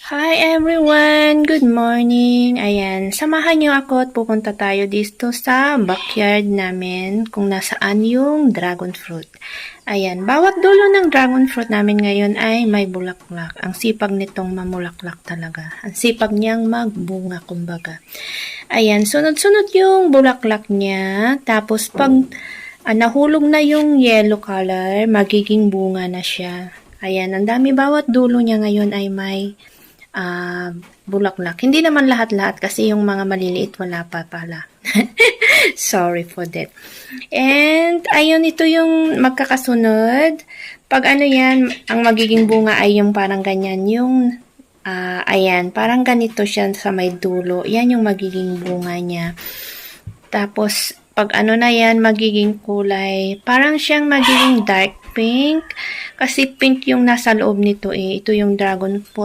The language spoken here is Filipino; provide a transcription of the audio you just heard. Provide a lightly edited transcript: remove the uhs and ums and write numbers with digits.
Hi everyone! Good morning! Ayan, samahan niyo ako at pupunta tayo dito sa backyard namin kung nasaan yung dragon fruit. Ayan, bawat dulo ng dragon fruit namin ngayon ay may bulaklak. Ang sipag nitong mamulaklak talaga. Ang sipag niyang magbunga kumbaga. Ayan, sunod-sunod yung bulaklak niya. Tapos pag nahulog na yung yellow color, magiging bunga na siya. Ayan, ang dami bawat dulo niya ngayon ay may bulaklak. Hindi naman lahat-lahat kasi yung mga maliliit wala pa pala. Sorry for that. And ayun, ito yung magkakasunod. Pag ano yan, ang magiging bunga ay yung parang ganyan. Yung ayan, parang ganito siya sa may dulo. Yan yung magiging bunga niya. Tapos pag ano na yan, magiging kulay, parang siyang magiging dark pink. Kasi pink yung nasa loob nito eh. Ito yung dragon fruit